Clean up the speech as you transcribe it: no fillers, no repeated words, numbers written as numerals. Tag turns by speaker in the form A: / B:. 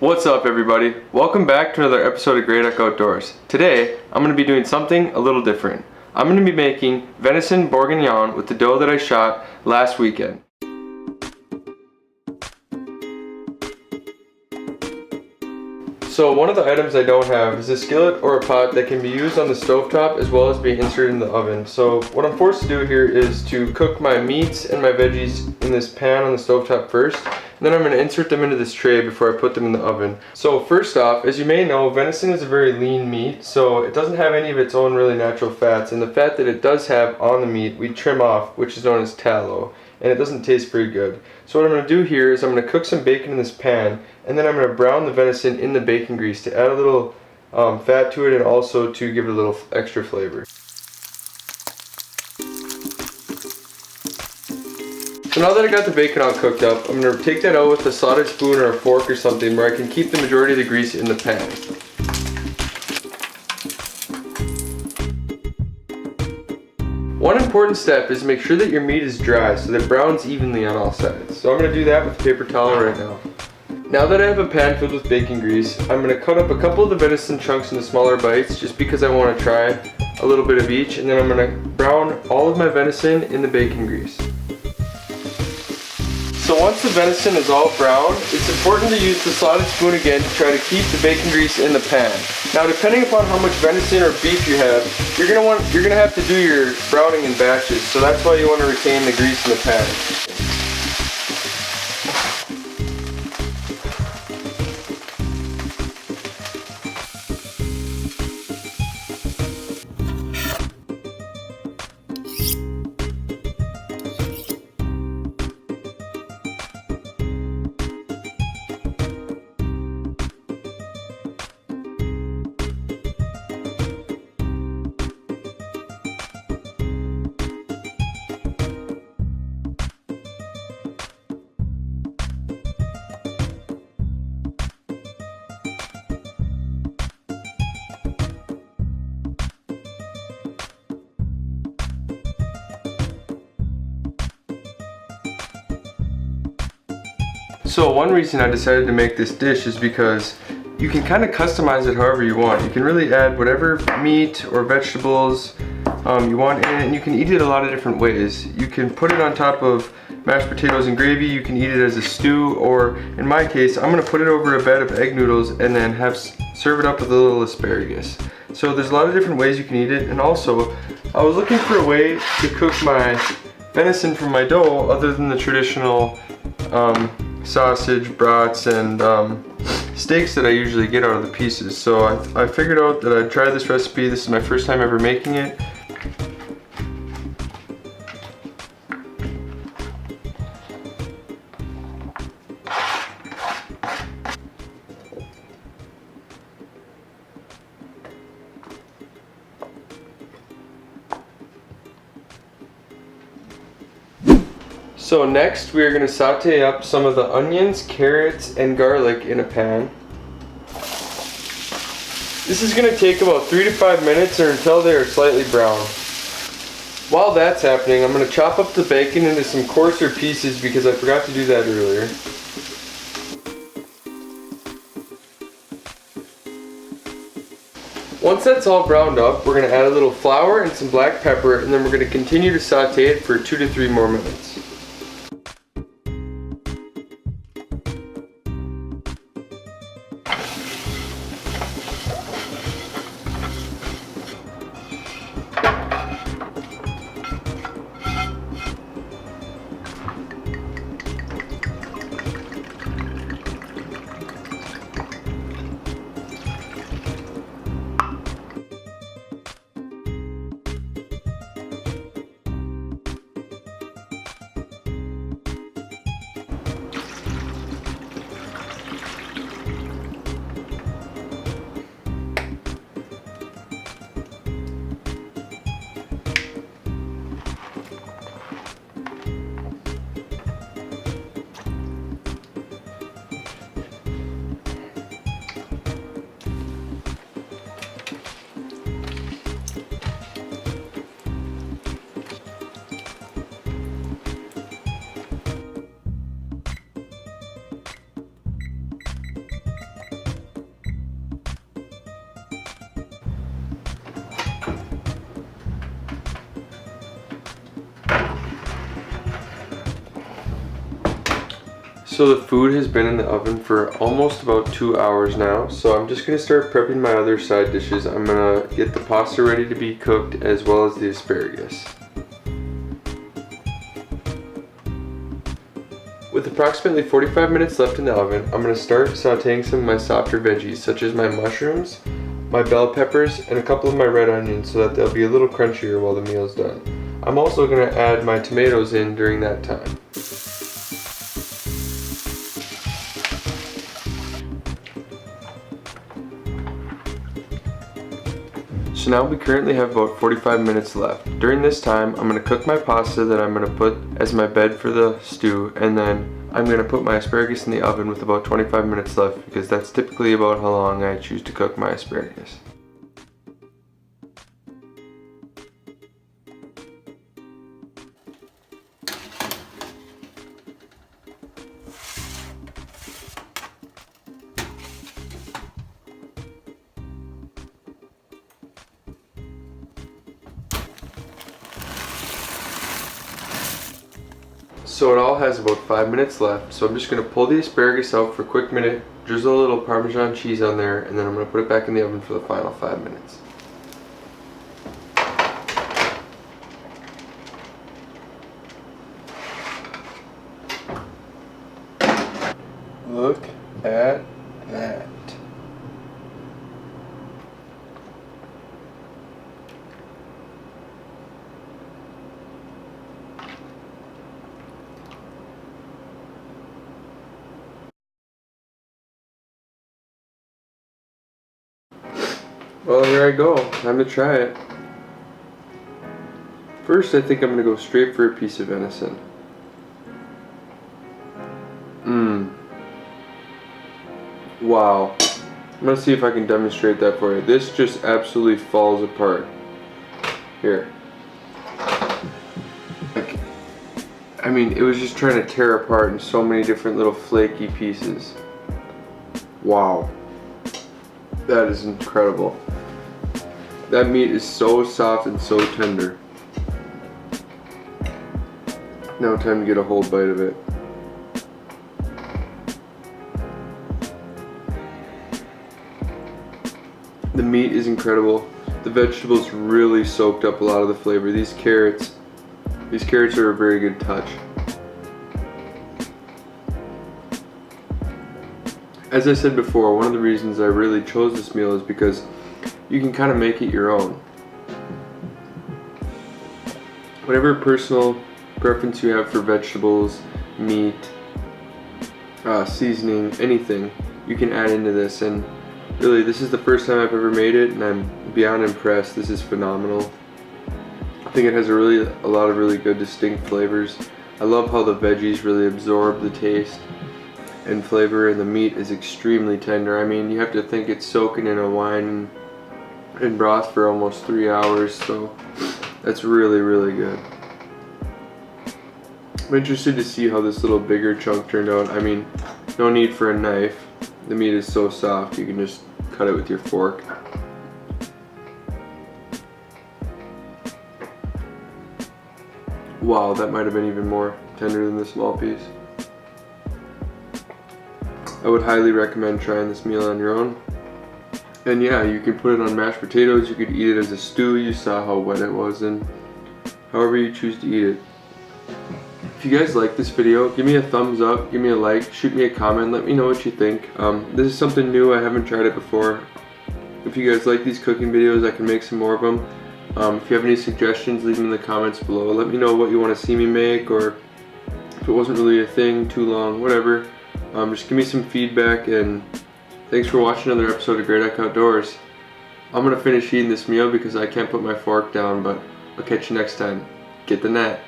A: What's up everybody? Welcome back to another episode of Great Duck Outdoors. Today, I'm going to be doing something a little different. I'm going to be making Venison Bourguignon with the doe that I shot last weekend. So one of the items I don't have is a skillet or a pot that can be used on the stovetop as well as being inserted in the oven. So what I'm forced to do here is to cook my meats and my veggies in this pan on the stovetop first. And then I'm going to insert them into this tray before I put them in the oven. So first off, as you may know, venison is a very lean meat, so it doesn't have any of its own really natural fats. And the fat that it does have on the meat, we trim off, which is known as tallow. And it doesn't taste very good. So what I'm going to do here is I'm going to cook some bacon in this pan, and then I'm going to brown the venison in the bacon grease to add a little fat to it and also to give it a little extra flavor. So now that I got the bacon all cooked up, I'm going to take that out with a slotted spoon or a fork or something where I can keep the majority of the grease in the pan. One important step is make sure that your meat is dry so that it browns evenly on all sides. So I'm going to do that with a paper towel right now. Now that I have a pan filled with bacon grease, I'm going to cut up a couple of the venison chunks into smaller bites just because I want to try a little bit of each, and then I'm going to brown all of my venison in the bacon grease. So once the venison is all brown, it's important to use the slotted spoon again to try to keep the bacon grease in the pan. Now depending upon how much venison or beef you have, you're gonna have to do your browning in batches, so that's why you want to retain the grease in the pan. So one reason I decided to make this dish is because you can kind of customize it however you want. You can really add whatever meat or vegetables you want in it, and you can eat it a lot of different ways. You can put it on top of mashed potatoes and gravy, you can eat it as a stew, or in my case, I'm going to put it over a bed of egg noodles and then serve it up with a little asparagus. So there's a lot of different ways you can eat it, and also I was looking for a way to cook my venison from my doe other than the traditional sausage, brats, and steaks that I usually get out of the pieces. So I figured out that I'd try this recipe. This is my first time ever making it. So next we are going to saute up some of the onions, carrots, and garlic in a pan. This is going to take about 3 to 5 minutes or until they are slightly brown. While that's happening, I'm going to chop up the bacon into some coarser pieces because I forgot to do that earlier. Once that's all browned up, we're going to add a little flour and some black pepper, and then we're going to continue to saute it for 2 to 3 more minutes. So the food has been in the oven for almost about 2 hours now, so I'm just gonna start prepping my other side dishes. I'm gonna get the pasta ready to be cooked as well as the asparagus. With approximately 45 minutes left in the oven, I'm going to start sauteing some of my softer veggies, such as my mushrooms, my bell peppers, and a couple of my red onions so that they'll be a little crunchier while the meal's done. I'm also going to add my tomatoes in during that time. So now we currently have about 45 minutes left. During this time, I'm going to cook my pasta that I'm going to put as my bed for the stew, and then I'm going to put my asparagus in the oven with about 25 minutes left because that's typically about how long I choose to cook my asparagus. So it all has about 5 minutes left, so I'm just going to pull the asparagus out for a quick minute, drizzle a little Parmesan cheese on there, and then I'm going to put it back in the oven for the final 5 minutes. Look at that. Well, here I go. Time to try it. First, I think I'm gonna go straight for a piece of venison. Wow. I'm gonna see if I can demonstrate that for you. This just absolutely falls apart. Here. I mean, it was just trying to tear apart in so many different little flaky pieces. Wow. That is incredible. That meat is so soft and so tender. Now time to get a whole bite of it. The meat is incredible. The vegetables really soaked up a lot of the flavor. These carrots are a very good touch. As I said before, one of the reasons I really chose this meal is because you can kind of make it your own. Whatever personal preference you have for vegetables, meat, seasoning, anything, you can add into this. And really, this is the first time I've ever made it, and I'm beyond impressed. This is phenomenal. I think it has a lot of really good distinct flavors. I love how the veggies really absorb the taste and flavor, and the meat is extremely tender. I mean, you have to think it's soaking in a wine and broth for almost 3 hours, so that's really, really good. I'm interested to see how this little bigger chunk turned out. I mean, no need for a knife. The meat is so soft, you can just cut it with your fork. Wow, that might have been even more tender than the small piece. I would highly recommend trying this meal on your own. And yeah, you can put it on mashed potatoes, you could eat it as a stew, you saw how wet it was, and however you choose to eat it. If you guys like this video, give me a thumbs up, give me a like, shoot me a comment, let me know what you think. This is something new, I haven't tried it before. If you guys like these cooking videos, I can make some more of them. If you have any suggestions, leave them in the comments below. Let me know what you want to see me make, or if it wasn't really a thing, too long, whatever. Just give me some feedback, and thanks for watching another episode of Great Ike Outdoors. I'm going to finish eating this meal because I can't put my fork down, but I'll catch you next time. Get the net.